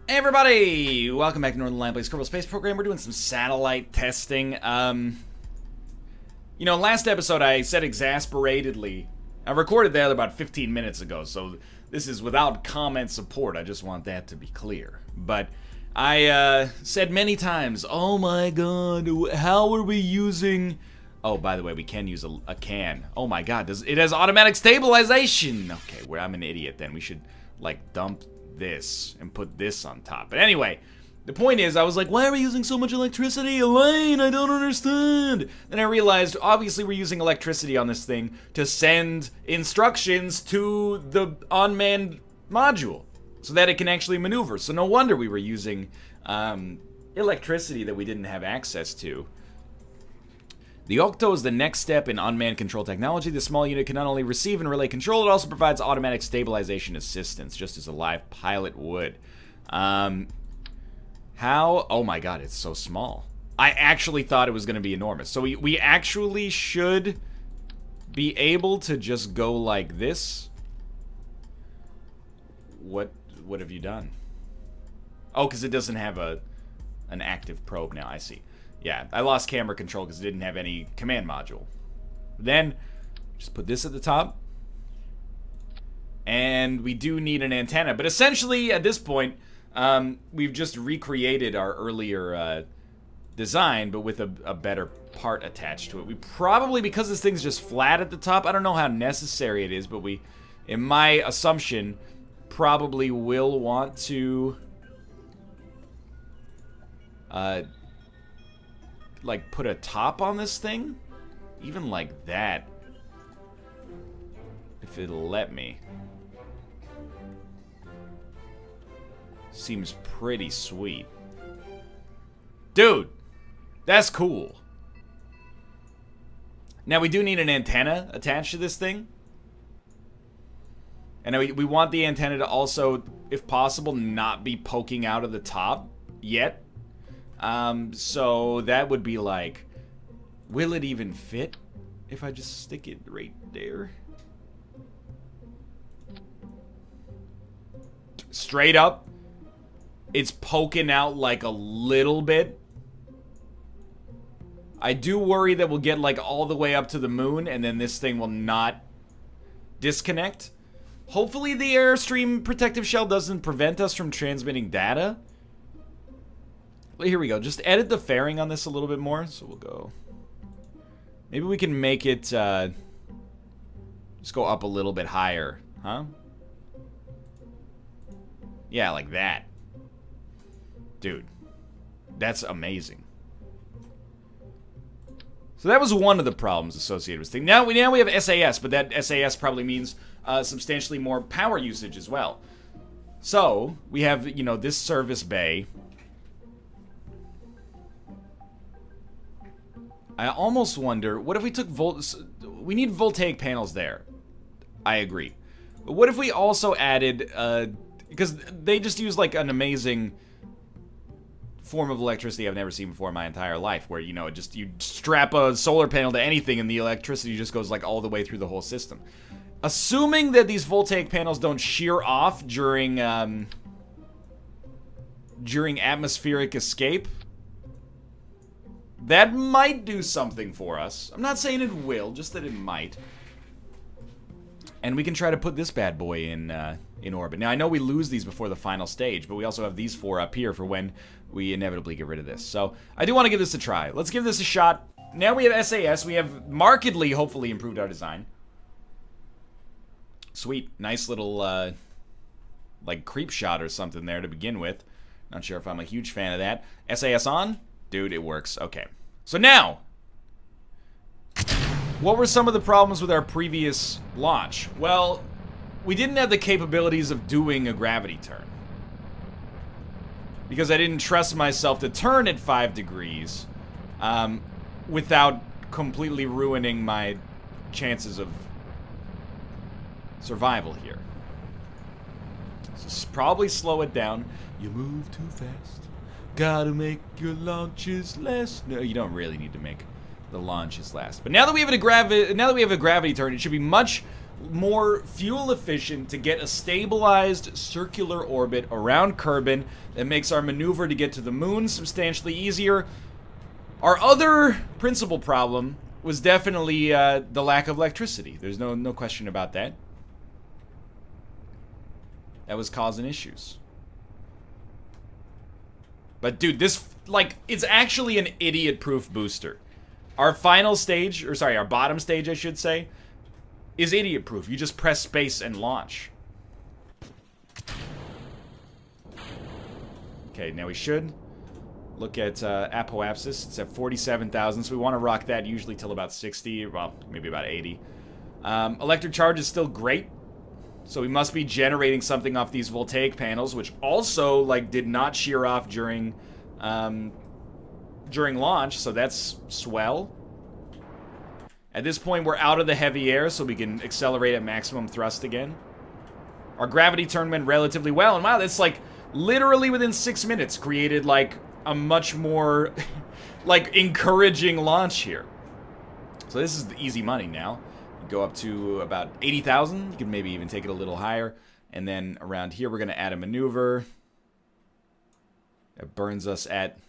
Hey everybody! Welcome back to Northernlion plays Kerbal Space Program. We're doing some satellite testing. You know, last episode I said exasperatedly. I recorded that about 15 minutes ago, so this is without comment support. I just want that to be clear. But I said many times, oh my god, how are we using... Oh, by the way, we can use a can. Oh my god, it has automatic stabilization! Okay, well, I'm an idiot then. We should, like, dump this and put this on top. But anyway, the point is, I was like, why are we using so much electricity? Elaine, I don't understand. Then I realized, obviously we're using electricity on this thing to send instructions to the unmanned module so that it can actually maneuver. So no wonder we were using electricity that we didn't have access to. The Octo is the next step in unmanned control technology. This small unit can not only receive and relay control, it also provides automatic stabilization assistance, just as a live pilot would. How? Oh my god, it's so small. I actually thought it was going to be enormous. So we actually should be able to just go like this. What have you done? Oh, because it doesn't have an active probe now, I see. Yeah, I lost camera control because it didn't have any command module. Then, just put this at the top. And we do need an antenna. But essentially, at this point, we've just recreated our earlier design, but with a better part attached to it. We probably, because this thing's just flat at the top, I don't know how necessary it is, but we, in my assumption, probably will want to... like, put a top on this thing? Even like that. If it'll let me. Seems pretty sweet. Dude! That's cool. Now, we do need an antenna attached to this thing. And we want the antenna to also, if possible, not be poking out of the top yet. So that would be like, will it even fit if I just stick it right there? Straight up, it's poking out like a little bit. I do worry that we'll get like all the way up to the moon and then this thing will not disconnect. Hopefully the Airstream protective shell doesn't prevent us from transmitting data. Well, here we go. Just edit the fairing on this a little bit more. So we'll go... Maybe we can make it, just go up a little bit higher. Huh? Yeah, like that. Dude. That's amazing. So that was one of the problems associated with this thing. Now we have SAS, but that SAS probably means substantially more power usage as well. So, we have, you know, this service bay... I almost wonder, what if we took we need voltaic panels there. I agree. But what if we also added, because they just use like an amazing form of electricity I've never seen before in my entire life, where, you know, you strap a solar panel to anything and the electricity just goes like all the way through the whole system. Assuming that these voltaic panels don't shear off during atmospheric escape, that might do something for us. I'm not saying it will, just that it might. And we can try to put this bad boy in orbit. Now, I know we lose these before the final stage, but we also have these four up here for when we inevitably get rid of this. So, I do want to give this a try. Let's give this a shot. Now we have SAS. We have markedly, hopefully, improved our design. Sweet. Nice little, like, creep shot or something there to begin with. Not sure if I'm a huge fan of that. SAS on? Dude, it works. Okay. So now, what were some of the problems with our previous launch? Well, we didn't have the capabilities of doing a gravity turn. Because I didn't trust myself to turn at 5 degrees without completely ruining my chances of survival here. So probably slow it down. You move too fast. Gotta make your launches last. No, you don't really need to make the launches last. But now that we have a gravity turn, it should be much more fuel efficient to get a stabilized circular orbit around Kerbin that makes our maneuver to get to the moon substantially easier. Our other principal problem was definitely the lack of electricity. There's no question about that. That was causing issues. But dude, this, like, it's actually an idiot-proof booster. Our final stage, or sorry, our bottom stage, I should say, is idiot-proof. You just press space and launch. Okay, now we should look at apoapsis. It's at 47,000, so we want to rock that usually till about 60, well, maybe about 80. Electric charge is still great, so we must be generating something off these voltaic panels, which also, like, did not shear off during launch, so that's swell. At this point, we're out of the heavy air, so we can accelerate at maximum thrust again. Our gravity turn went relatively well, and wow, that's like literally within 6 minutes created like a much more like encouraging launch here. So this is the easy money now. You go up to about 80,000. You can maybe even take it a little higher. And then around here, we're going to add a maneuver that burns us at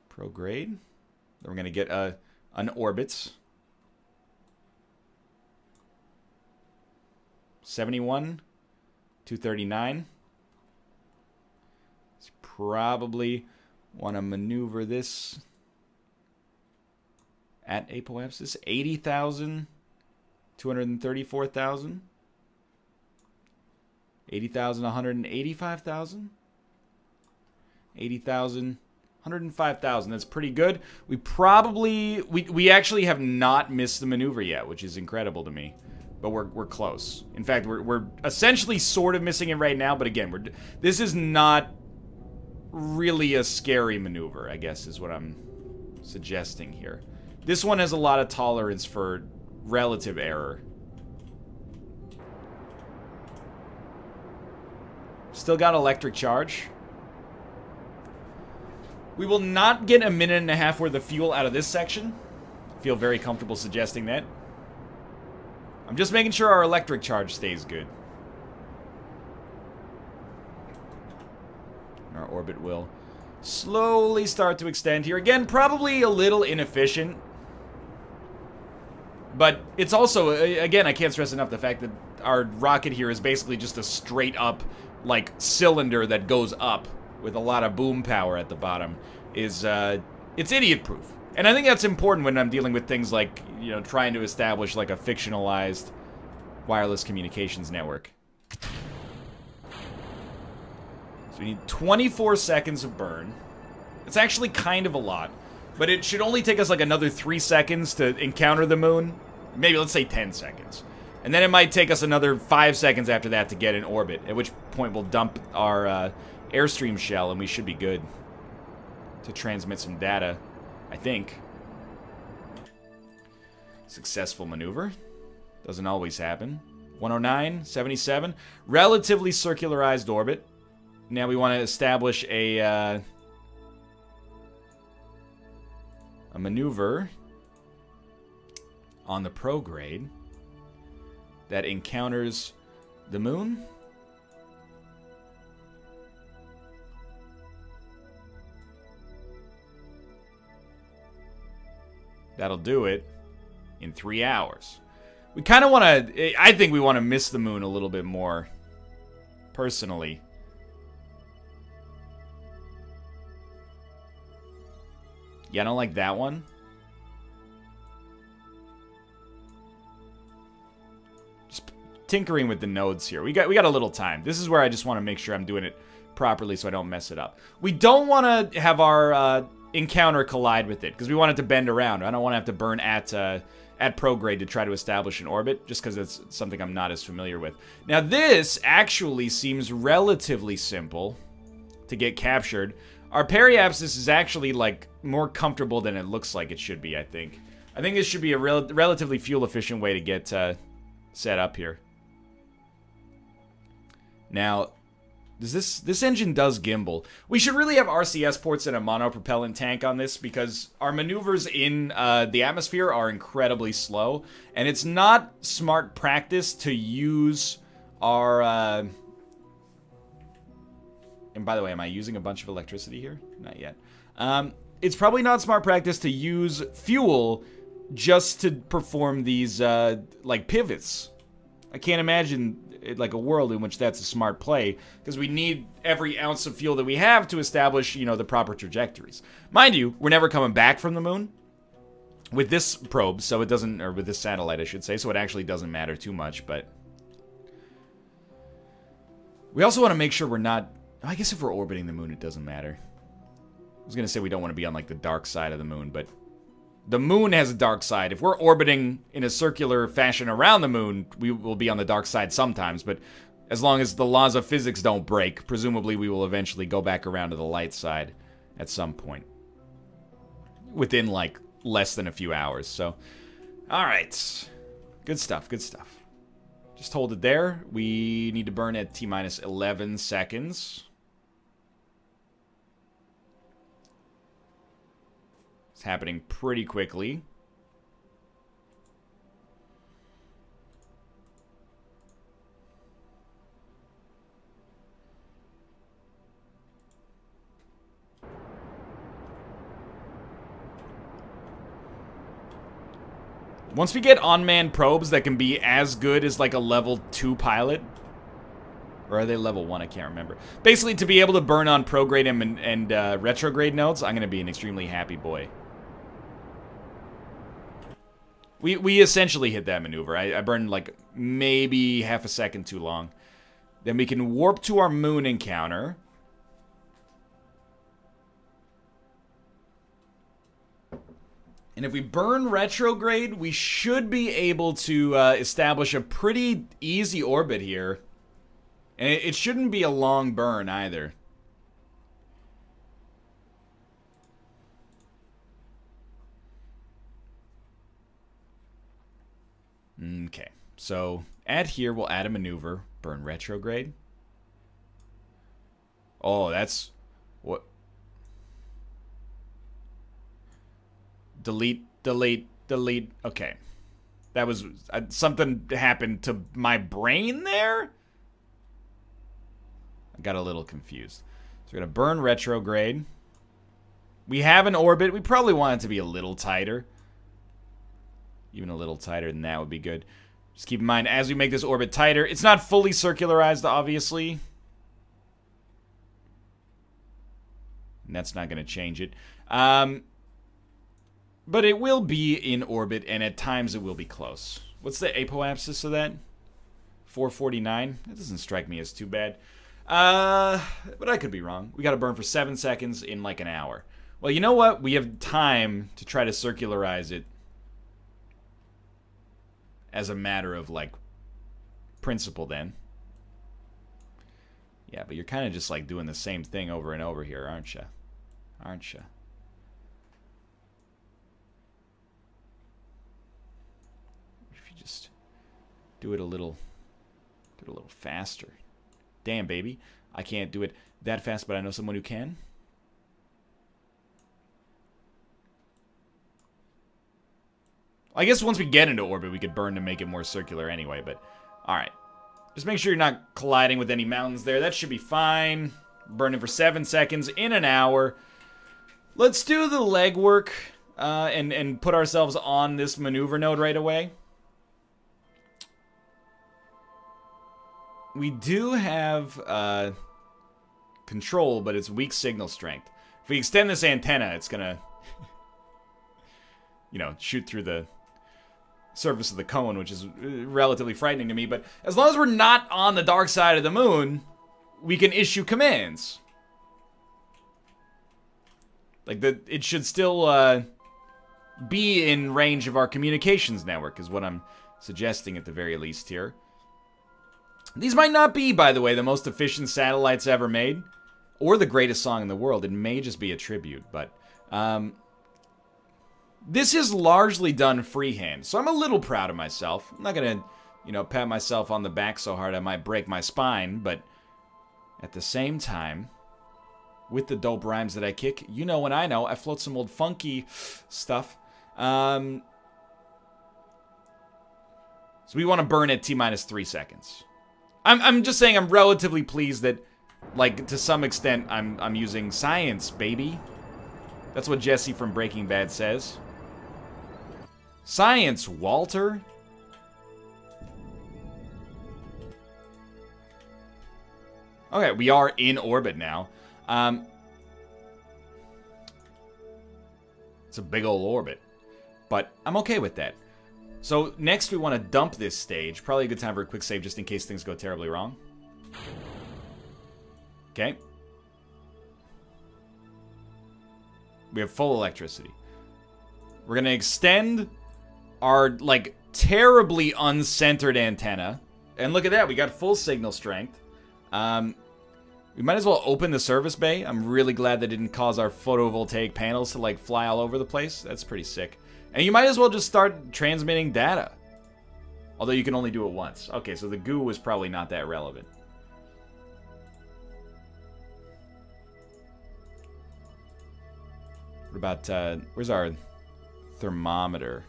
prograde. Then we're going to get an orbit. 71, 239. Let's probably want to maneuver this at apoapsis. 80,000, 234,000. 80,000, 185,000. 80,000. 105,000. That's pretty good. We probably we actually have not missed the maneuver yet, which is incredible to me. But we're close. In fact, we're essentially sort of missing it right now. But again, this is not really a scary maneuver, I guess, is what I'm suggesting here. This one has a lot of tolerance for relative error. Still got electric charge. We will not get a minute and a half worth of fuel out of this section. I feel very comfortable suggesting that. I'm just making sure our electric charge stays good. Our orbit will slowly start to extend here. Again, probably a little inefficient. But it's also, again, I can't stress enough the fact that our rocket here is basically just a straight up, like, cylinder that goes up with a lot of boom power at the bottom. It's idiot-proof. And I think that's important when I'm dealing with things like, you know, trying to establish, like, a fictionalized wireless communications network. So we need 24 seconds of burn. It's actually kind of a lot. But it should only take us, like, another 3 seconds to encounter the moon. Maybe, let's say 10 seconds. And then it might take us another 5 seconds after that to get in orbit. At which point we'll dump our Airstream shell and we should be good to transmit some data, I think. Successful maneuver. Doesn't always happen. 109, 77. Relatively circularized orbit. Now we want to establish a maneuver on the prograde that encounters the moon. That'll do it in 3 hours. We kind of want to... I think we want to miss the moon a little bit more, personally. Yeah, I don't like that one. Just tinkering with the nodes here. We got a little time. This is where I just want to make sure I'm doing it properly so I don't mess it up. We don't want to have our encounter collide with it, because we want it to bend around. I don't want to have to burn at prograde to try to establish an orbit, just because it's something I'm not as familiar with. Now this actually seems relatively simple to get captured. Our periapsis is actually, like, more comfortable than it looks like it should be, I think. I think this should be a relatively fuel-efficient way to get set up here. Now, This engine does gimbal. We should really have RCS ports and a monopropellant tank on this because our maneuvers in the atmosphere are incredibly slow, and it's not smart practice to use our... And by the way, am I using a bunch of electricity here? Not yet. It's probably not smart practice to use fuel just to perform these, like, pivots. I can't imagine like a world in which that's a smart play, because we need every ounce of fuel that we have to establish, you know, the proper trajectories. Mind you, we're never coming back from the moon with this probe, so it doesn't, or with this satellite, I should say, so it actually doesn't matter too much, but we also want to make sure we're not, I guess if we're orbiting the moon, it doesn't matter. I was going to say we don't want to be on, like, the dark side of the moon, but the moon has a dark side. If we're orbiting in a circular fashion around the moon, we will be on the dark side sometimes, but as long as the laws of physics don't break, presumably we will eventually go back around to the light side at some point. Within, like, less than a few hours, so... Alright. Good stuff, good stuff. Just hold it there. We need to burn at T-minus 11 seconds. It's happening pretty quickly. Once we get unmanned probes that can be as good as like a level 2 pilot, or are they level 1? I can't remember. Basically, to be able to burn on prograde and retrograde nodes, I'm going to be an extremely happy boy. We essentially hit that maneuver. I burned like maybe half a second too long. Then we can warp to our moon encounter. And if we burn retrograde, we should be able to establish a pretty easy orbit here. And it shouldn't be a long burn either. Okay, so at here, we'll add a maneuver, burn retrograde. Oh, that's... what? Delete, delete, delete. Okay. That was... something happened to my brain there? I got a little confused. So we're going to burn retrograde. We have an orbit. We probably want it to be a little tighter. Even a little tighter than that would be good. Just keep in mind, as we make this orbit tighter, it's not fully circularized, obviously. And that's not going to change it. But it will be in orbit, and at times it will be close. What's the apoapsis of that? 449? That doesn't strike me as too bad. But I could be wrong. We got to burn for 7 seconds in like an hour. Well, you know what? We have time to try to circularize it as a matter of, like, principle, then. Yeah, but you're kind of just, like, doing the same thing over and over here, aren't you? Aren't you? If you just do it a little faster. Damn, baby. I can't do it that fast, but I know someone who can. I guess once we get into orbit, we could burn to make it more circular anyway, but... Alright. Just make sure you're not colliding with any mountains there. That should be fine. Burning for 7 seconds in an hour. Let's do the legwork and put ourselves on this maneuver node right away. We do have control, but it's weak signal strength. If we extend this antenna, it's gonna... you know, shoot through the surface of the cone, which is relatively frightening to me, but as long as we're not on the dark side of the moon, we can issue commands. Like, it should still be in range of our communications network, is what I'm suggesting at the very least here. These might not be, by the way, the most efficient satellites ever made, or the greatest song in the world. It may just be a tribute, but... this is largely done freehand, so I'm a little proud of myself. I'm not gonna, you know, pat myself on the back so hard I might break my spine, but At the same time, with the dope rhymes that I kick, you know and I know, I float some old funky stuff. So we want to burn at T-minus 3 seconds. I'm just saying I'm relatively pleased that, like, to some extent, I'm using science, baby. That's what Jesse from Breaking Bad says. Science, Walter? Okay, we are in orbit now. It's a big old orbit. But I'm okay with that. So next we want to dump this stage. Probably a good time for a quick save just in case things go terribly wrong. Okay. We have full electricity. We're going to extend our, like, terribly uncentered antenna. And look at that, we got full signal strength. We might as well open the service bay. I'm really glad that didn't cause our photovoltaic panels to, like, fly all over the place. That's pretty sick. And you might as well just start transmitting data. Although you can only do it once. Okay, so the goo was probably not that relevant. What about, where's our thermometer?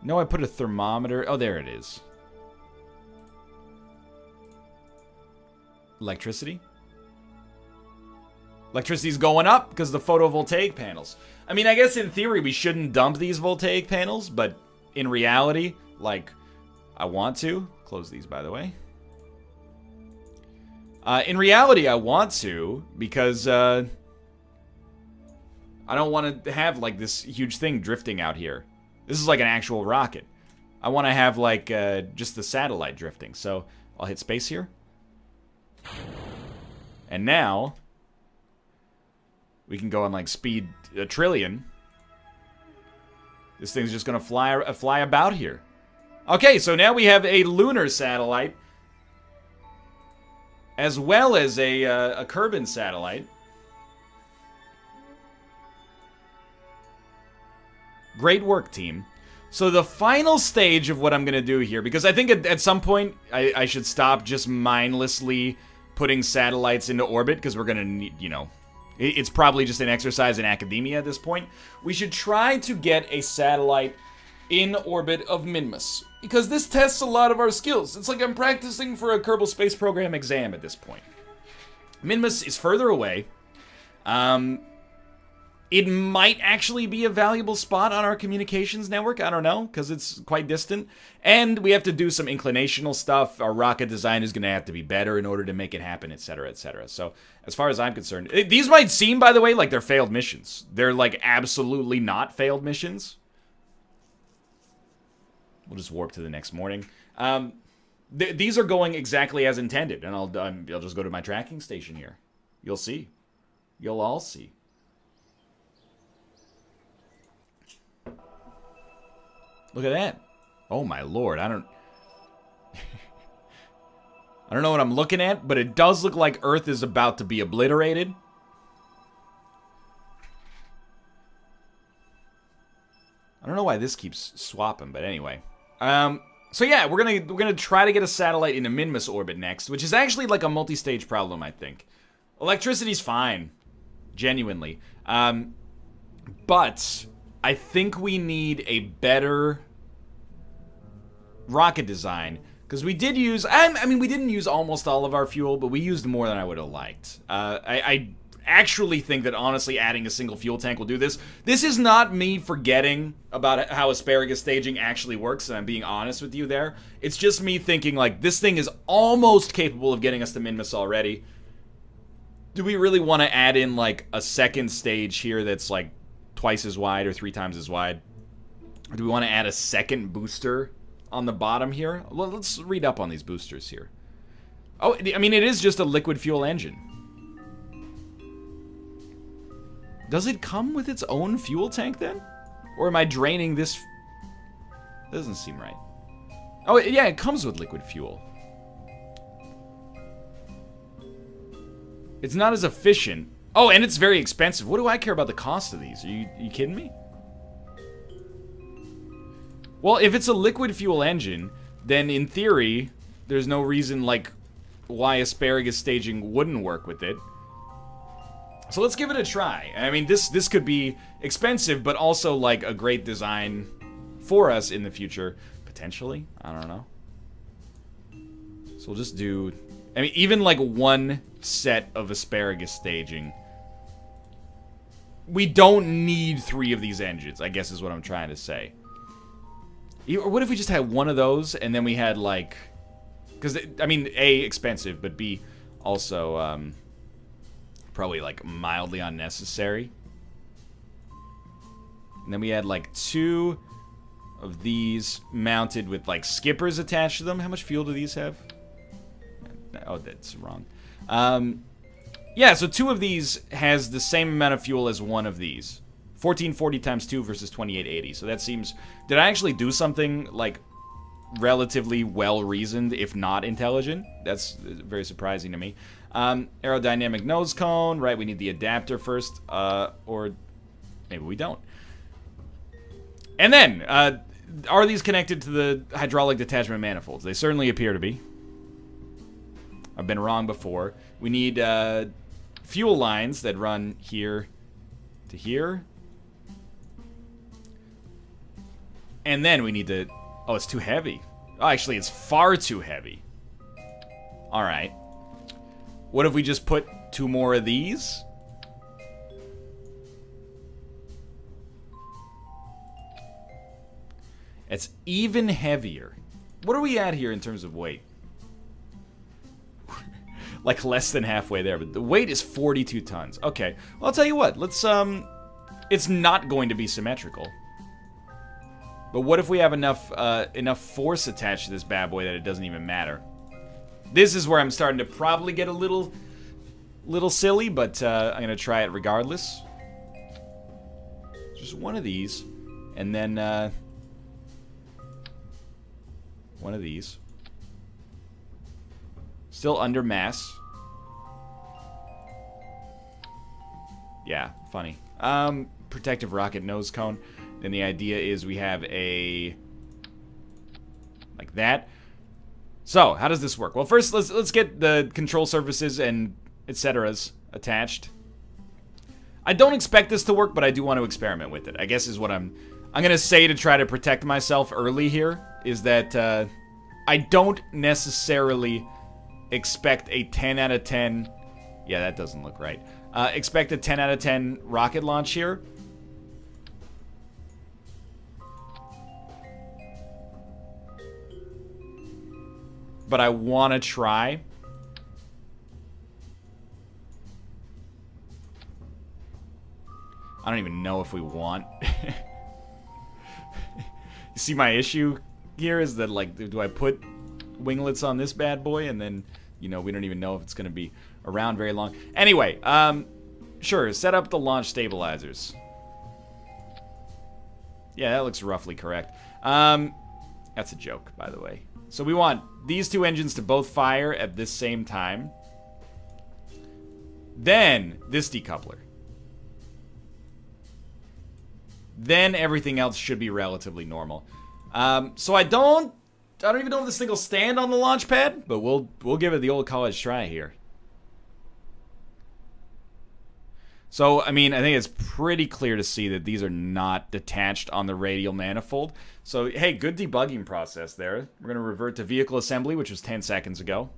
No, I put a thermometer. Oh, there it is. Electricity? Electricity's going up because of the photovoltaic panels. I mean, I guess in theory we shouldn't dump these voltaic panels, but in reality, like, I want to. Close these, by the way. In reality, I want to because I don't want to have, like, this huge thing drifting out here. This is like an actual rocket. I want to have, like, just the satellite drifting. So I'll hit space here. And now we can go on, like, speed 1 trillion. This thing's just going to fly about here. Okay, so now we have a lunar satellite as well as a Kerbal satellite. Great work, team. So the final stage of what I'm going to do here, because I think at some point I should stop just mindlessly putting satellites into orbit, because we're going to need, you know, it's probably just an exercise in academia at this point. We should try to get a satellite in orbit of Minmus, because this tests a lot of our skills. It's like I'm practicing for a Kerbal Space Program exam at this point. Minmus is further away. It might actually be a valuable spot on our communications network. I don't know, because it's quite distant. And we have to do some inclinational stuff. Our rocket design is going to have to be better in order to make it happen, etc., etc. So, as far as I'm concerned, these might seem, by the way, like they're failed missions. They're, like, absolutely not failed missions. We'll just warp to the next morning. These are going exactly as intended. And I'll just go to my tracking station here. You'll see. You'll all see. Look at that. Oh my lord, I don't know what I'm looking at, but it does look like Earth is about to be obliterated. I don't know why this keeps swapping, but anyway. So yeah, we're gonna try to get a satellite into Minmus orbit next, which is actually like a multi-stage problem, I think. Electricity's fine. Genuinely. But I think we need a better rocket design, because we did use, I mean, we didn't use almost all of our fuel, but we used more than I would have liked. I actually think that, honestly, adding a single fuel tank will do this. This is not me forgetting about how asparagus staging actually works, and I'm being honest with you there. It's just me thinking, like, this thing is almost capable of getting us to Minmus already. Do we really want to add in, like, a second stage here that's, like, twice as wide or 3 times as wide? Or do we want to add a second booster on the bottom here? Well, let's read up on these boosters here. Oh, I mean, it is just a liquid fuel engine. Does it come with its own fuel tank then? Or am I draining this? That doesn't seem right. Oh, yeah, it comes with liquid fuel. It's not as efficient. Oh, and it's very expensive. What do I care about the cost of these? Are you kidding me? Well, if it's a liquid fuel engine, then in theory, there's no reason, like, why asparagus staging wouldn't work with it. So let's give it a try. I mean, this could be expensive, but also, like, a great design for us in the future. Potentially? I don't know. So we'll just do... I mean, even, like, one set of asparagus staging. We don't need 3 of these engines, I guess is what I'm trying to say. Or what if we just had one of those, and then we had, like... Because, I mean, A, expensive, but B, also, probably, like, mildly unnecessary. And then we had, like, 2 of these mounted with, like, skippers attached to them. How much fuel do these have? Oh, that's wrong. Yeah, so 2 of these has the same amount of fuel as 1 of these. 1440 times 2 versus 2880. So that seems... Did I actually do something, like... relatively well-reasoned, if not intelligent? That's very surprising to me. Aerodynamic nose cone, right, we need the adapter first, or maybe we don't. And then, are these connected to the hydraulic detachment manifolds? They certainly appear to be. I've been wrong before. We need, fuel lines that run here to here. And then we need to... Oh, it's too heavy. Oh, actually, it's far too heavy. Alright. What if we just put 2 more of these? It's even heavier. What are we at here in terms of weight? Like, less than halfway there, but the weight is 42 tons. Okay, well, I'll tell you what. Let's, it's not going to be symmetrical. But what if we have enough force attached to this bad boy that it doesn't even matter? This is where I'm starting to probably get a little silly, but I'm gonna try it regardless. Just one of these, and then one of these. Still under mass. Yeah, funny. Protective rocket nose cone. Then the idea is we have a... like that. So, how does this work? Well, first, let's get the control surfaces and etceteras attached. I don't expect this to work, but I do want to experiment with it. I guess is what I'm gonna say to try to protect myself early here, is that I don't necessarily expect a 10 out of 10... Yeah, that doesn't look right. Expect a 10 out of 10 rocket launch here. But I want to try. I don't even know if we want. You see my issue here is that, like, do I put winglets on this bad boy and then, you know, we don't even know if it's going to be around very long. Anyway, sure, set up the launch stabilizers. Yeah, that looks roughly correct. That's a joke, by the way. So we want these 2 engines to both fire at this same time. Then this decoupler. Then everything else should be relatively normal. So I don't even know if this thing will stand on the launch pad, but we'll give it the old college try here. So, I mean, I think it's pretty clear to see that these are not detached on the radial manifold. So, hey, good debugging process there. We're going to revert to vehicle assembly, which was 10 seconds ago.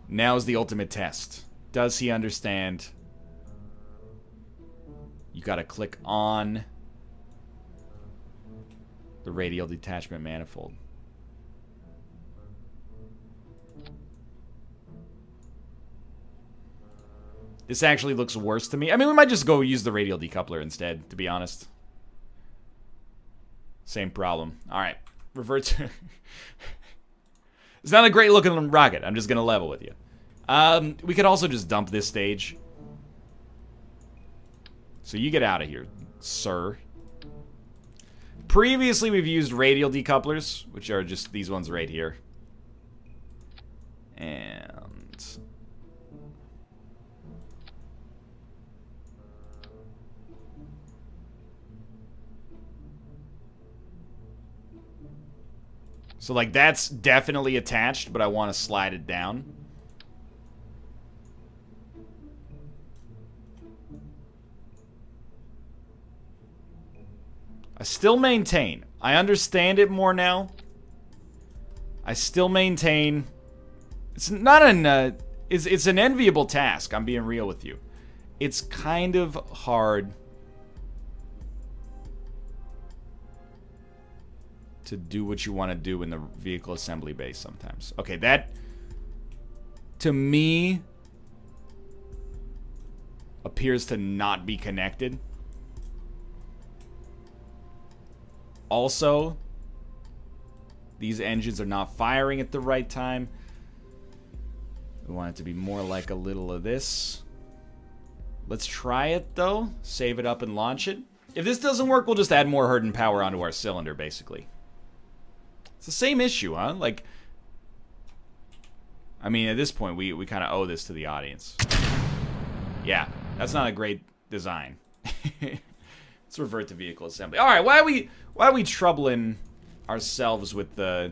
Now's the ultimate test. Does he understand? You got to click on the radial detachment manifold. This actually looks worse to me. I mean, we might just go use the radial decoupler instead, to be honest. Same problem. Alright, revert to... It's not a great looking rocket, I'm just gonna level with you. We could also just dump this stage. So you get out of here, sir. Previously, we've used radial decouplers, which are just these ones right here. And... So, like, that's definitely attached, but I want to slide it down. I still maintain. I understand it more now. I still maintain. It's not an. It's an enviable task. I'm being real with you. It's kind of hard to do what you want to do in the vehicle assembly bay sometimes. Okay, that to me appears to not be connected. Also, these engines are not firing at the right time. We want it to be more like a little of this. Let's try it, though. Save it up and launch it. If this doesn't work, we'll just add more Herden power onto our cylinder, basically. It's the same issue, huh? Like, I mean, at this point, we kind of owe this to the audience. Yeah, that's not a great design. Let's revert to vehicle assembly. All right, why are we troubling ourselves with this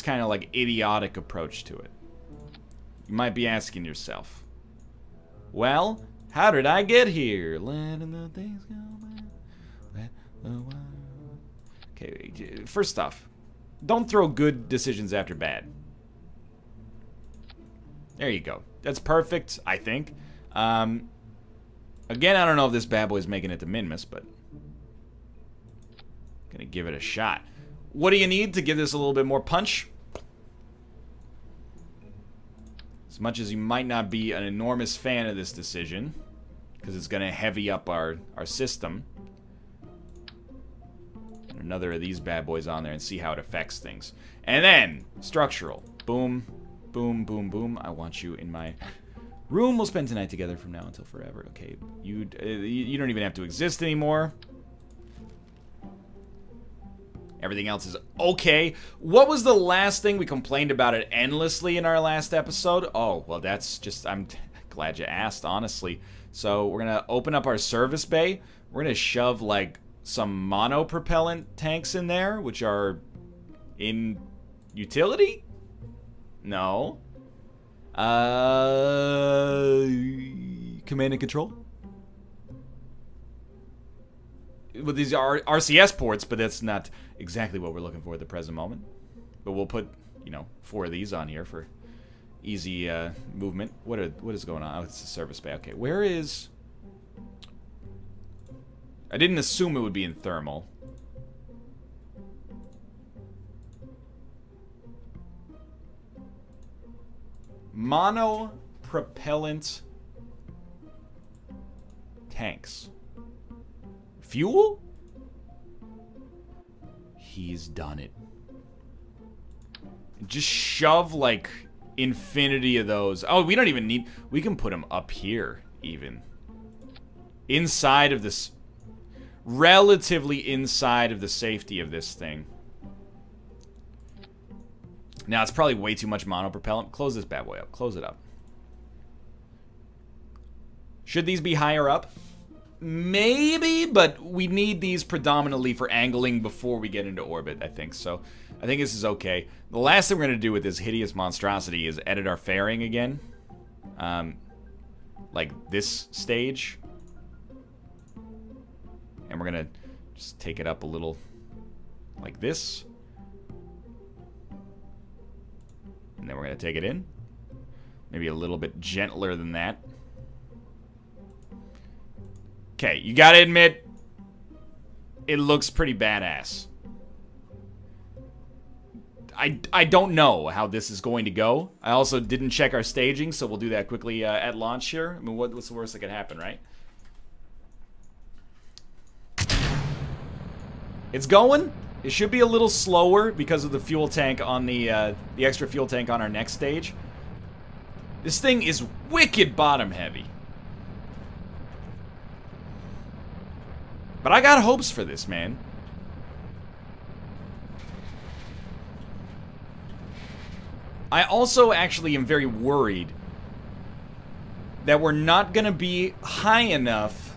kind of like idiotic approach to it? You might be asking yourself, well, how did I get here? Letting the things go by. Okay, first off, don't throw good decisions after bad. There you go. That's perfect, I think. Again, I don't know if this bad boy is making it to Minmus, but gonna give it a shot. What do you need to give this a little bit more punch? As much as you might not be an enormous fan of this decision, because it's gonna heavy up our system. Another of these bad boys on there and see how it affects things. And then, structural. Boom, boom, boom, boom. I want you in my room. We'll spend tonight together from now until forever. Okay, you don't even have to exist anymore. Everything else is okay. What was the last thing we complained about it endlessly in our last episode? Oh, well, that's just, I'm glad you asked, honestly. So we're gonna open up our service bay. We're gonna shove, like, some monopropellant tanks in there, which are in utility? No. Command and control? Well, these are RCS ports, but that's not exactly what we're looking for at the present moment. But we'll put, you know, 4 of these on here for easy movement. What is going on? Oh, it's the service bay. Okay, where is... I didn't assume it would be in thermal. Monopropellant tanks. Fuel? He's done it. Just shove, like, infinity of those. Oh, we don't even need... We can put them up here, even. Inside of this... Relatively inside of the safety of this thing. Now, it's probably way too much monopropellant. Close this bad boy up. Close it up. Should these be higher up? Maybe, but we need these predominantly for angling before we get into orbit, I think. So, I think this is okay. The last thing we're going to do with this hideous monstrosity is edit our fairing again. Like this stage. And we're going to just take it up a little like this. And then we're going to take it in. Maybe a little bit gentler than that. Okay, you gotta admit, it looks pretty badass. I don't know how this is going to go. I also didn't check our staging, so we'll do that quickly at launch here. I mean, what's the worst that could happen, right? It's going. It should be a little slower because of the fuel tank on the extra fuel tank on our next stage. This thing is wicked bottom heavy. But I got hopes for this, man. I also actually am very worried that we're not going to be high enough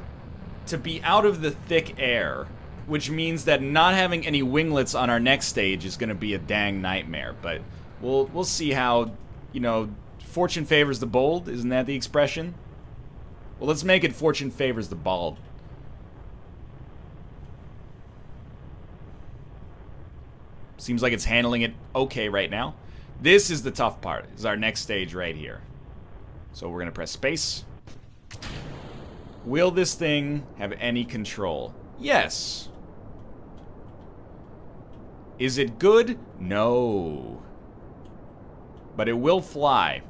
to be out of the thick air which means that not having any winglets on our next stage is going to be a dang nightmare. But we'll see how, you know, fortune favors the bold. Isn't that the expression? Well, let's make it fortune favors the bald. Seems like it's handling it okay right now. This is the tough part. This is our next stage right here. So we're going to press space. Will this thing have any control? Yes. Is it good? No. But it will fly.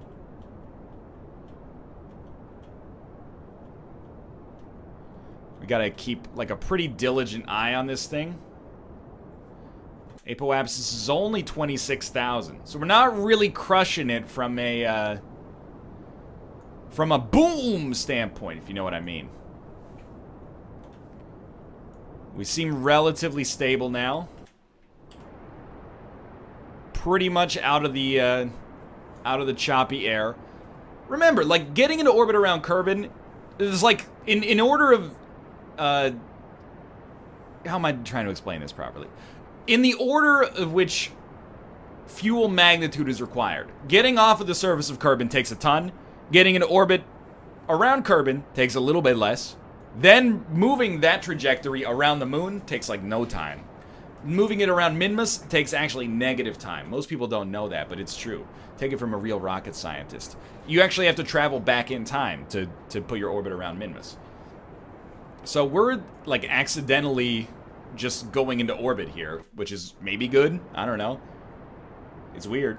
We gotta keep like a pretty diligent eye on this thing. Apoapsis is only 26,000, so we're not really crushing it from a boom standpoint, if you know what I mean. We seem relatively stable now. Pretty much out of the choppy air. Remember, like getting into orbit around Kerbin is like in order of how am I trying to explain this properly? In the order of which fuel magnitude is required. Getting off of the surface of Kerbin takes a ton. Getting into orbit around Kerbin takes a little bit less. Then moving that trajectory around the moon takes like no time. Moving it around Minmus takes actually negative time. Most people don't know that, but it's true. Take it from a real rocket scientist. You actually have to travel back in time to put your orbit around Minmus. So we're like accidentally just going into orbit here, which is maybe good. I don't know. It's weird.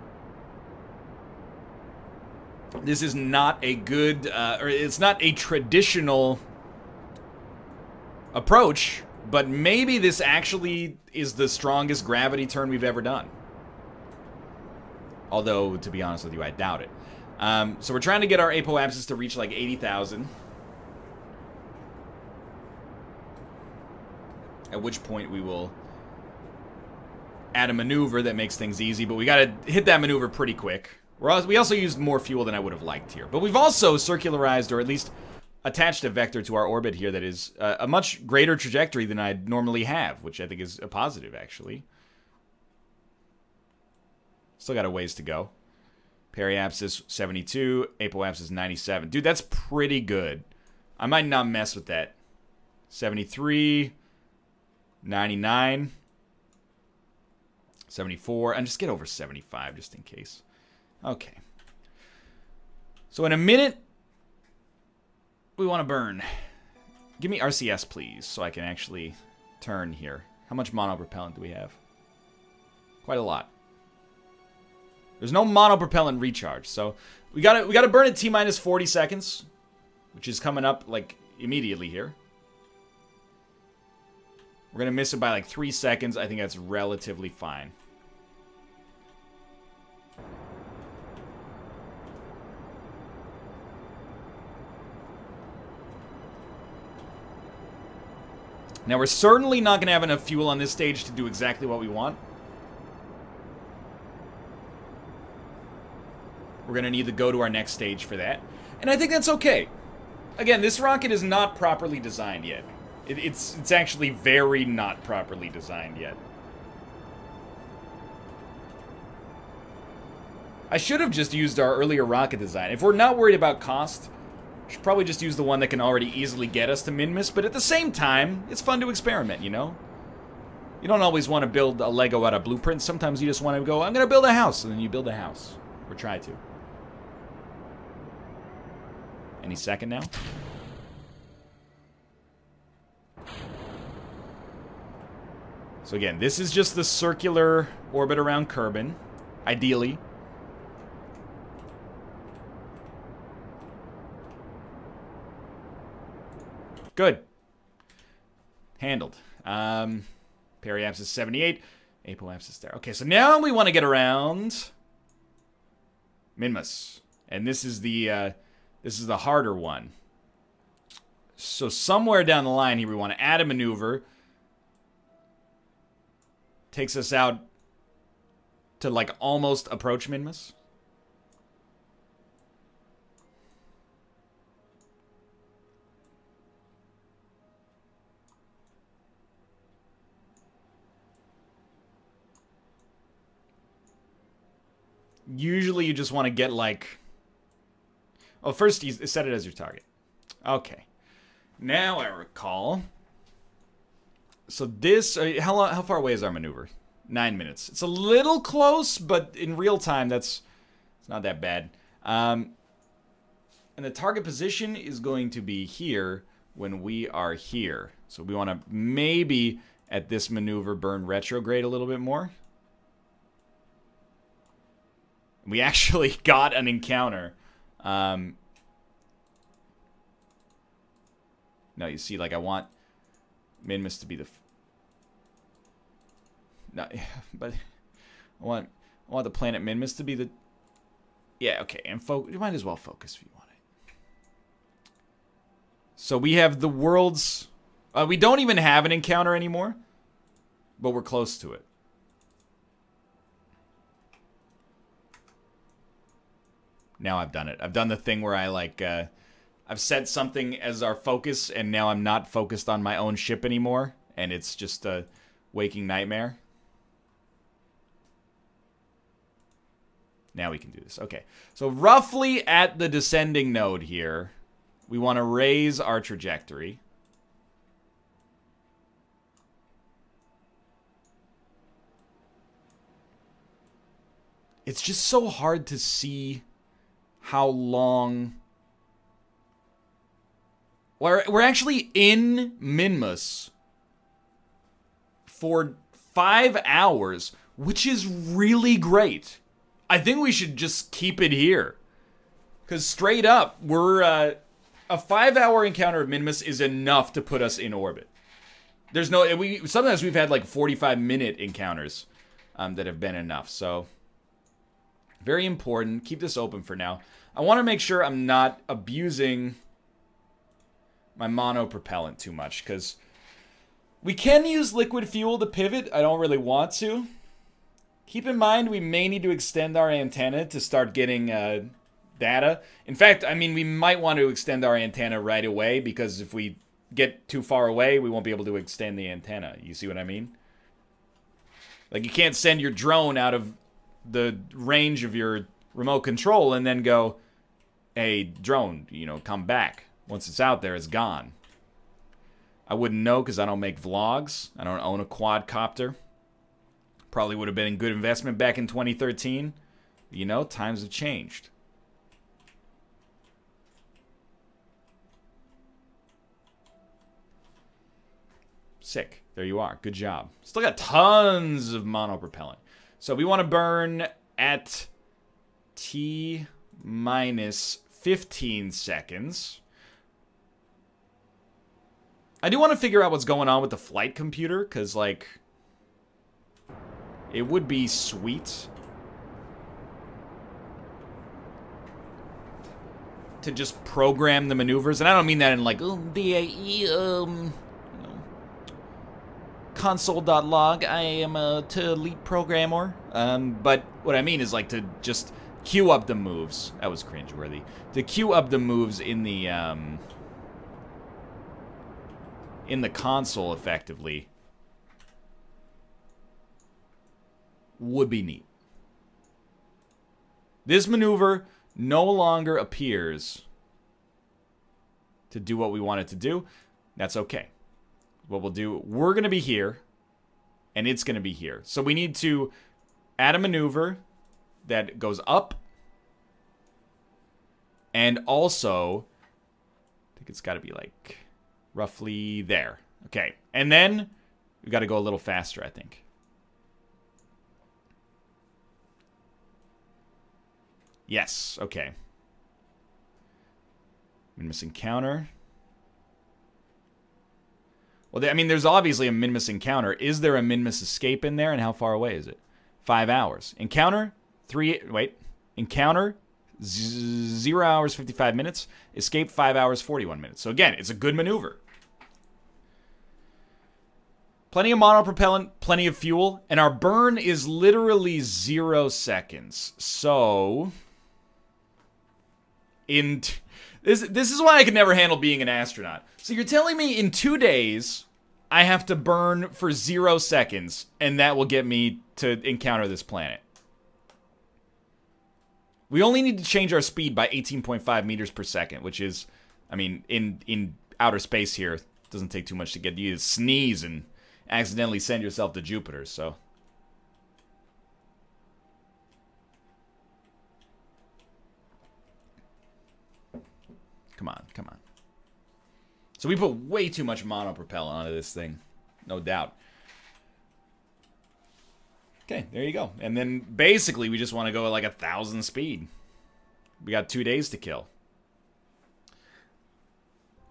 This is not a good, or it's not a traditional approach, but maybe this actually is the strongest gravity turn we've ever done. Although, to be honest with you, I doubt it. So we're trying to get our apoapsis to reach like 80,000. At which point we will add a maneuver that makes things easy, but we gotta hit that maneuver pretty quick. We also used more fuel than I would have liked here. But we've also circularized, or at least attached a vector to our orbit here that is a much greater trajectory than I'd normally have, which I think is a positive, actually. Still got a ways to go. Periapsis 72, apoapsis 97. Dude, that's pretty good. I might not mess with that. 73... 99, 74, and just get over 75 just in case. Okay. So in a minute, we want to burn. Give me RCS, please, so I can actually turn here. How much monopropellant do we have? Quite a lot. There's no monopropellant recharge, so we gotta burn at T-minus 40 seconds, which is coming up like immediately here. We're going to miss it by like 3 seconds. I think that's relatively fine. Now, we're certainly not going to have enough fuel on this stage to do exactly what we want. We're going to need to go to our next stage for that. And I think that's okay. Again, this rocket is not properly designed yet. It's actually very not properly designed yet. I should have just used our earlier rocket design. If we're not worried about cost, we should probably just use the one that can already easily get us to Minmus, but at the same time, it's fun to experiment, you know? You don't always want to build a Lego out of blueprints. Sometimes you just want to go, I'm going to build a house, and then you build a house. Or try to. Any second now? So again, this is just the circular orbit around Kerbin, ideally. Good. Handled. Periapsis 78, apoapsis there. Okay, so now we want to get around Minmus, and this is the harder one. So somewhere down the line here, we want to add a maneuver. Takes us out to, like, almost approach Minmus. Usually you just want to get like... Oh, first you set it as your target. Okay. Now I recall. So this... How far away is our maneuver? 9 minutes. It's a little close, but in real time, it's not that bad. And the target position is going to be here when we are here. So we want to maybe, at this maneuver, burn retrograde a little bit more. We actually got an encounter. No, you see, like, I want Minmus to be the... No, but I want the planet Minmus to be the... Yeah, okay, and you might as well focus if you want it. So we have the world's... we don't even have an encounter anymore, but we're close to it. Now I've done it. I've done the thing where I, like, I've set something as our focus, and now I'm not focused on my own ship anymore, and it's just a waking nightmare. Now we can do this. Okay. So roughly at the descending node here, we want to raise our trajectory. It's just so hard to see how long... We're actually in Minmus for 5 hours, which is really great. I think we should just keep it here. Because straight up, we're... a 5-hour encounter of Minmus is enough to put us in orbit. There's no... Sometimes we've had like 45-minute encounters that have been enough, so... Very important. Keep this open for now. I want to make sure I'm not abusing my monopropellant too much, because we can use liquid fuel to pivot. I don't really want to. Keep in mind, we may need to extend our antenna to start getting data. In fact, I mean, we might want to extend our antenna right away, because if we get too far away, we won't be able to extend the antenna. You see what I mean? Like, you can't send your drone out of the range of your remote control and then go, hey, drone, you know, come back. Once it's out there, it's gone. I wouldn't know because I don't make vlogs. I don't own a quadcopter. Probably would have been a good investment back in 2013. You know, times have changed. Sick. There you are. Good job. Still got tons of monopropellant. So we want to burn at T minus 15 seconds. I do want to figure out what's going on with the flight computer, because, like, it would be sweet to just program the maneuvers. And I don't mean that in, like, BAE, console.log, I am a elite programmer. But what I mean is, like, to just queue up the moves. That was cringeworthy. To queue up the moves in the console effectively would be neat. This maneuver no longer appears to do what we want it to do. That's okay. What we'll do, we're going to be here, and it's going to be here. So we need to add a maneuver that goes up, and also, I think it's got to be like roughly there. Okay, and then we've got to go a little faster, I think. Yes, okay. Minmus encounter. Well, I mean, there's obviously a Minmus encounter. Is there a Minmus escape in there, and how far away is it? 5 hours. Encounter, Encounter, 0 hours, 55 minutes. Escape, 5 hours, 41 minutes. So again, it's a good maneuver. Plenty of monopropellant, plenty of fuel, and our burn is literally 0 seconds. So, this is why I could never handle being an astronaut. So you're telling me in 2 days, I have to burn for 0 seconds, and that will get me to encounter this planet. We only need to change our speed by 18.5 meters per second, which is, I mean, in outer space here, it doesn't take too much to get you to sneeze and accidentally send yourself to Jupiter, so. Come on, come on. So we put way too much monopropellant onto this thing, no doubt. Okay, there you go. And then basically we just want to go at like 1,000 speed. We got 2 days to kill.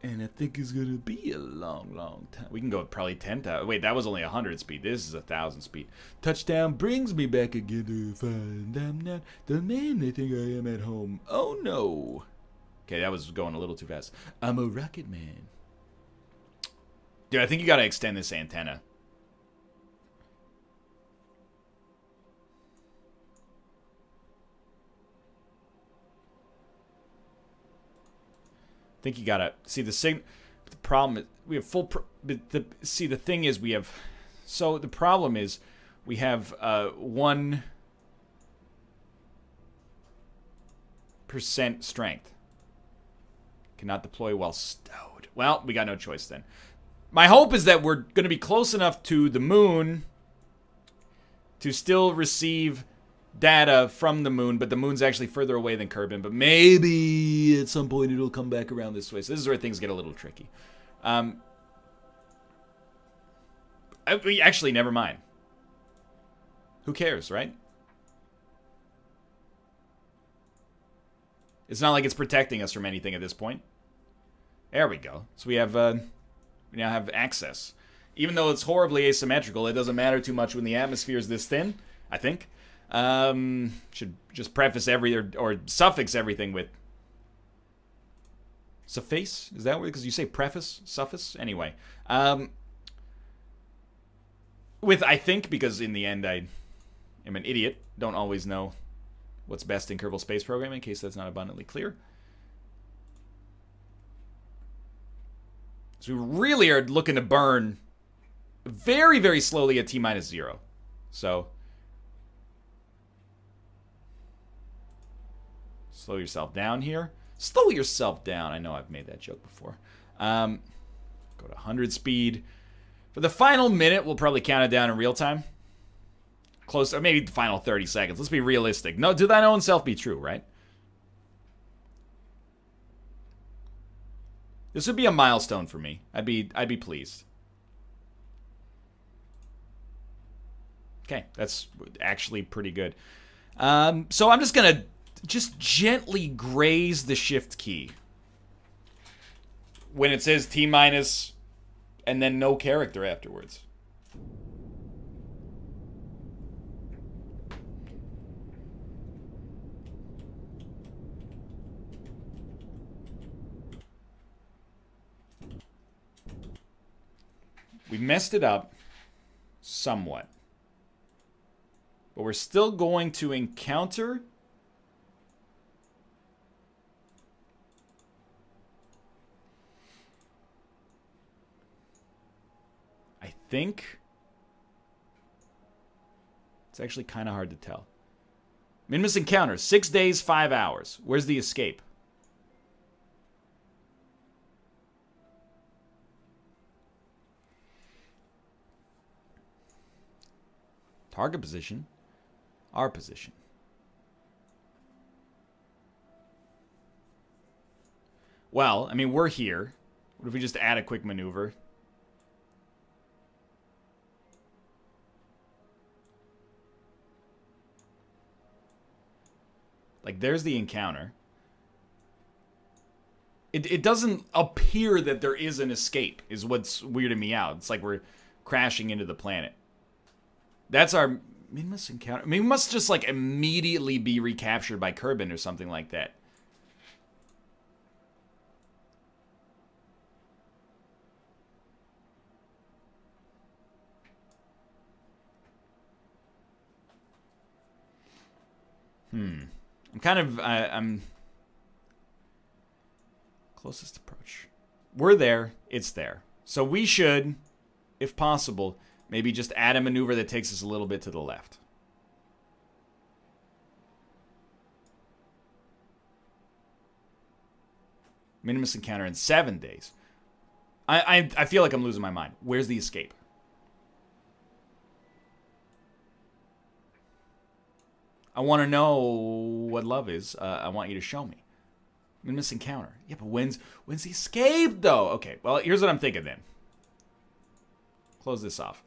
And I think it's going to be a long, long time. We can go at probably 10,000. Wait, that was only 100 speed. This is 1,000 speed. Touchdown brings me back again to find I'm not the man they think I am at home. Oh no. Okay, that was going a little too fast. I'm a rocket man. Dude, I think you gotta extend this antenna. I think you gotta see the problem is we have full. See, the thing is we have. So the problem is we have 1% strength. Cannot deploy while stowed. Well, we got no choice then. My hope is that we're going to be close enough to the moon to still receive data from the moon, but the moon's actually further away than Kerbin. But maybe at some point it'll come back around this way. So this is where things get a little tricky. Actually, never mind. Who cares, right? It's not like it's protecting us from anything at this point. There we go. So we have, we now have access. Even though it's horribly asymmetrical, it doesn't matter too much when the atmosphere is this thin, I think. Should just preface or suffix everything with suffice? Is that what? Because you say preface, suffix? Anyway. With I think, because in the end I am an idiot, don't always know what's best in Kerbal Space Program, in case that's not abundantly clear. So we really are looking to burn very, very slowly at T-0. So slow yourself down here. Slow yourself down. I know I've made that joke before. Go to 100 speed. For the final minute, we'll probably count it down in real time. Close, or maybe the final 30 seconds. Let's be realistic. No, to thine own self be true, right? This would be a milestone for me. I'd be pleased. Okay, that's actually pretty good. So I'm just gonna gently graze the shift key when it says T- and then no character afterwards. We messed it up somewhat. But we're still going to encounter I think it's actually kind of hard to tell. Minimus encounter, 6 days, 5 hours. Where's the escape? Target position, our position. Well, I mean, we're here. What if we just add a quick maneuver? Like, there's the encounter. It doesn't appear that there is an escape, is what's weirding me out. It's like we're crashing into the planet. That's our minimus encounter. I mean, we must just, like, immediately be recaptured by Kerbin or something like that. I'm kind of, I'm closest approach. We're there. It's there. So we should, if possible, maybe just add a maneuver that takes us a little bit to the left. Minimus encounter in 7 days. I feel like I'm losing my mind. Where's the escape? I want to know what love is. I want you to show me. Minimus encounter. Yeah, but when's the escape, though? Okay, well, here's what I'm thinking then. Close this off.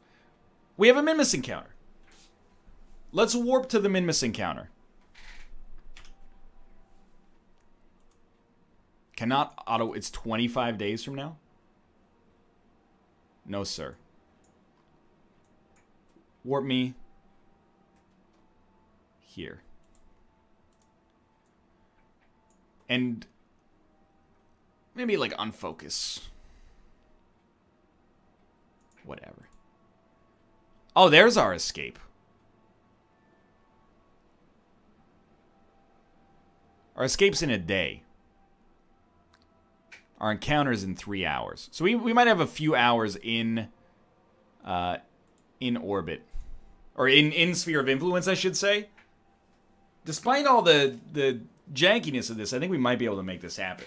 We have a Minimus encounter. Let's warp to the Minimus encounter. Cannot auto... It's 25 days from now? No, sir. Warp me... here. And... maybe, like, unfocus. Whatever. Oh, there's our escape. Our escape's in a day. Our encounter's in 3 hours. So we might have a few hours in orbit. Or in sphere of influence, I should say. Despite all the jankiness of this, I think we might be able to make this happen.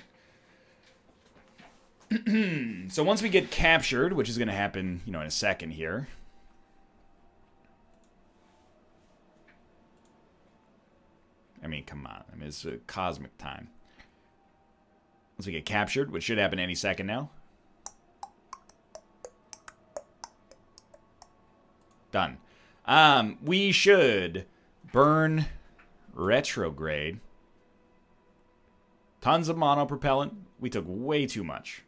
So once we get captured, which is going to happen, you know, in a second here. I mean, come on. I mean, it's a cosmic time. Once we get captured, which should happen any second now. Done. We should burn retrograde. Tons of monopropellant. We took way too much.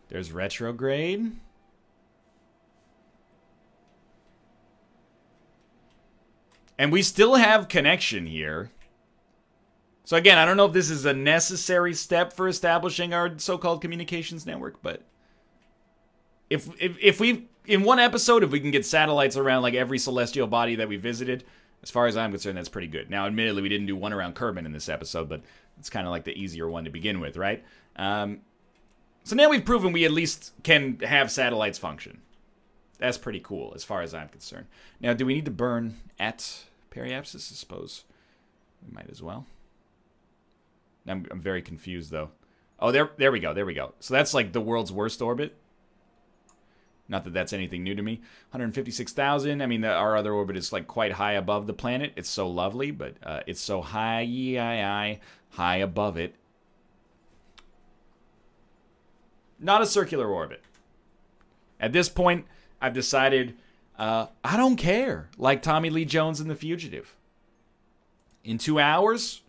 There's retrograde. And we still have connection here. So again, I don't know if this is a necessary step for establishing our so-called communications network, but if we, in one episode, if we can get satellites around like every celestial body that we visited, as far as I'm concerned, that's pretty good. Now, admittedly, we didn't do one around Kerbal in this episode, but it's kind of like the easier one to begin with, right? So now we've proven we at least can have satellites function. That's pretty cool, as far as I'm concerned. Now, do we need to burn at periapsis? I suppose we might as well. I'm very confused, though. Oh, there we go, there we go. So that's like the world's worst orbit. Not that that's anything new to me. 156,000. I mean, our other orbit is like quite high above the planet. It's so lovely, but it's so high above it. Not a circular orbit. At this point, I've decided I don't care. Like Tommy Lee Jones in The Fugitive. In 2 hours,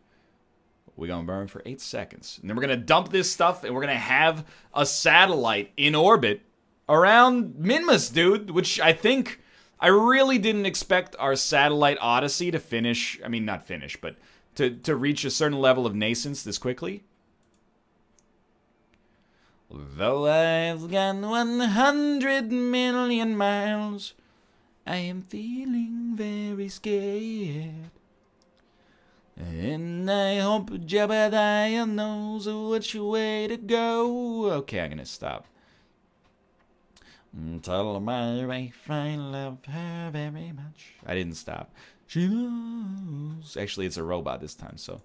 we're going to burn for 8 seconds. And then we're going to dump this stuff, and we're going to have a satellite in orbit around Minmus, dude. Which I think, I really didn't expect our satellite odyssey to finish. I mean, not finish, but to reach a certain level of nascence this quickly. Though I've gone 100 million miles, I am feeling very scared. And I hope Jebediah knows which way to go. Okay, I'm gonna stop. Tell my wife I love her very much. I didn't stop. She knows. Actually, it's a robot this time, so.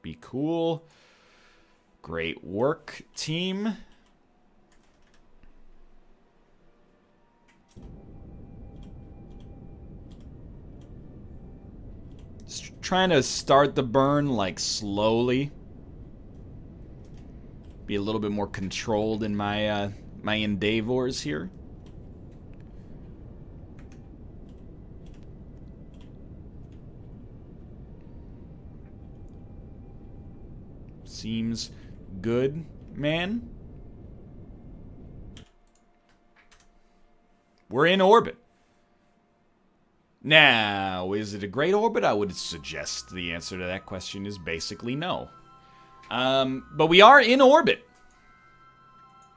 Be cool. Great work, team. Just trying to start the burn like slowly. Be a little bit more controlled in my my endeavors here. Seems good, man. We're in orbit. Now, is it a great orbit? I would suggest the answer to that question is basically no. But we are in orbit.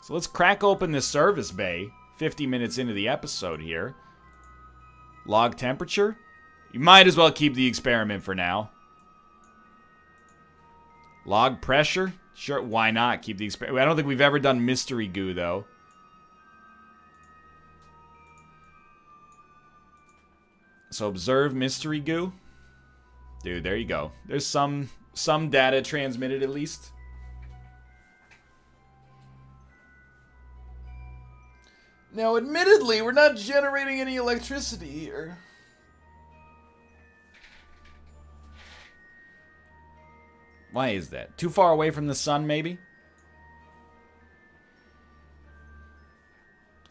So let's crack open this service bay 50 minutes into the episode here. Log temperature. You might as well keep the experiment for now. Log pressure? Sure, why not keep the experiment? I don't think we've ever done mystery goo, though. So observe mystery goo. Dude, there you go. There's some data transmitted at least. Now, admittedly, we're not generating any electricity here. Why is that? Too far away from the sun, maybe?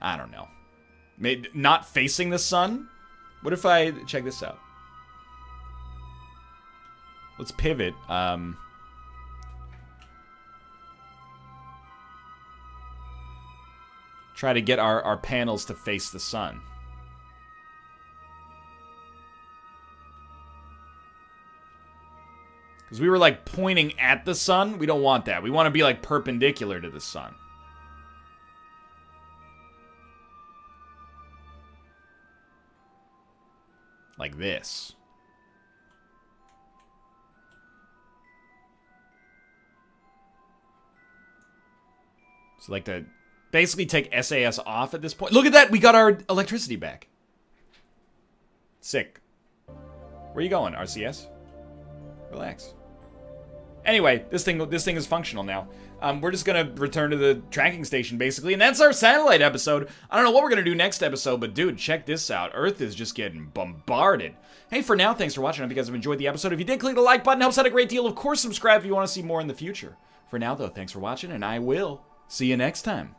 I don't know. Maybe not facing the sun? What if I... Check this out. Let's pivot. Try to get our panels to face the sun. Because we were like pointing at the sun. We don't want that. We want to be like perpendicular to the sun. Like this. So like to basically take SAS off at this point. Look at that! We got our electricity back. Sick. Where you going, RCS? Relax. Anyway, this thing is functional now. We're just gonna return to the tracking station, basically, and that's our satellite episode. I don't know what we're gonna do next episode, but dude, check this out. Earth is just getting bombarded. Hey, for now, thanks for watching. I hope you guys have enjoyed the episode. If you did, click the like button. Helps out a great deal. Of course, subscribe if you want to see more in the future. For now, though, thanks for watching, and I will see you next time.